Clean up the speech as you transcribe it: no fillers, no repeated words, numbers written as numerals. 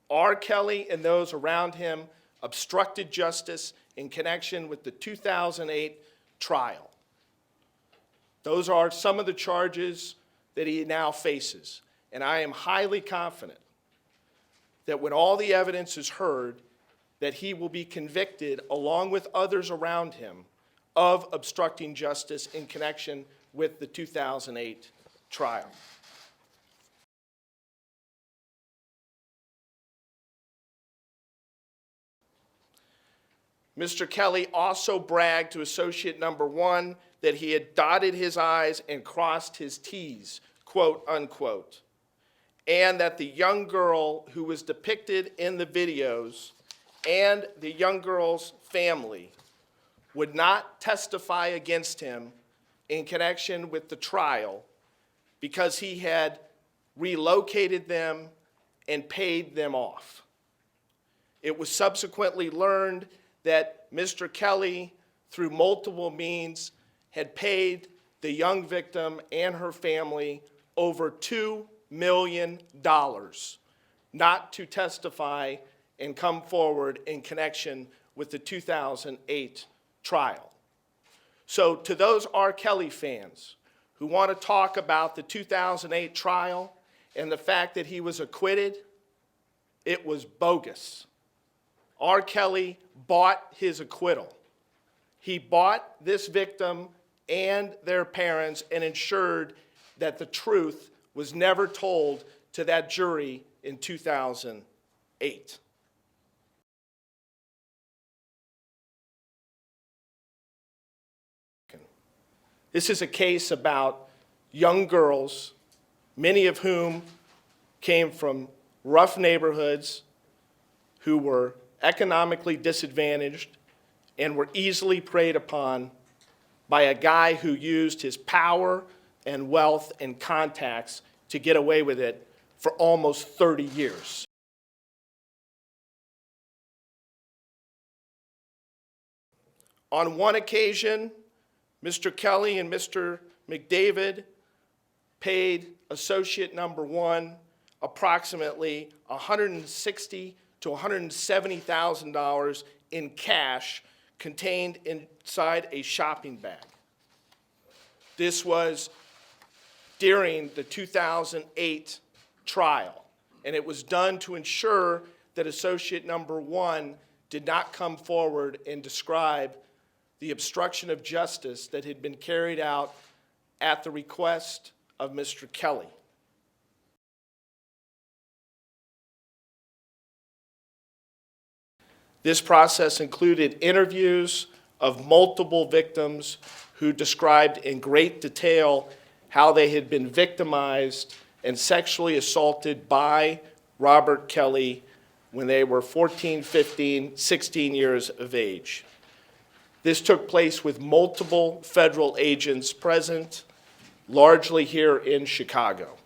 R. Kelly and those around him obstructed justice in connection with the 2008 trial. Those are some of the charges that he now faces. And I am highly confident that when all the evidence is heard, that he will be convicted, along with others around him, of obstructing justice in connection with the 2008 trial. Mr. Kelly also bragged to associate number one that he had dotted his I's and crossed his T's, quote unquote, and that the young girl who was depicted in the videos and the young girl's family would not testify against him in connection with the trial because he had relocated them and paid them off. It was subsequently learned that Mr. Kelly, through multiple means, had paid the young victim and her family over $2 million not to testify and come forward in connection with the 2008 trial. So to those R. Kelly fans who want to talk about the 2008 trial and the fact that he was acquitted, it was bogus. R. Kelly bought his acquittal. He bought this victim and their parents and ensured that the truth was never told to that jury in 2008. This is a case about young girls, many of whom came from rough neighborhoods, who were economically disadvantaged and were easily preyed upon by a guy who used his power and wealth and contacts to get away with it for almost 30 years. On one occasion, Mr. Kelly and Mr. McDavid paid associate number one approximately $160,000 to $170,000 in cash contained inside a shopping bag. This was during the 2008 trial, and it was done to ensure that associate number one did not come forward and describe the obstruction of justice that had been carried out at the request of Mr. Kelly. This process included interviews of multiple victims who described in great detail how they had been victimized and sexually assaulted by Robert Kelly when they were 14, 15, 16 years of age. This took place with multiple federal agents present, largely here in Chicago.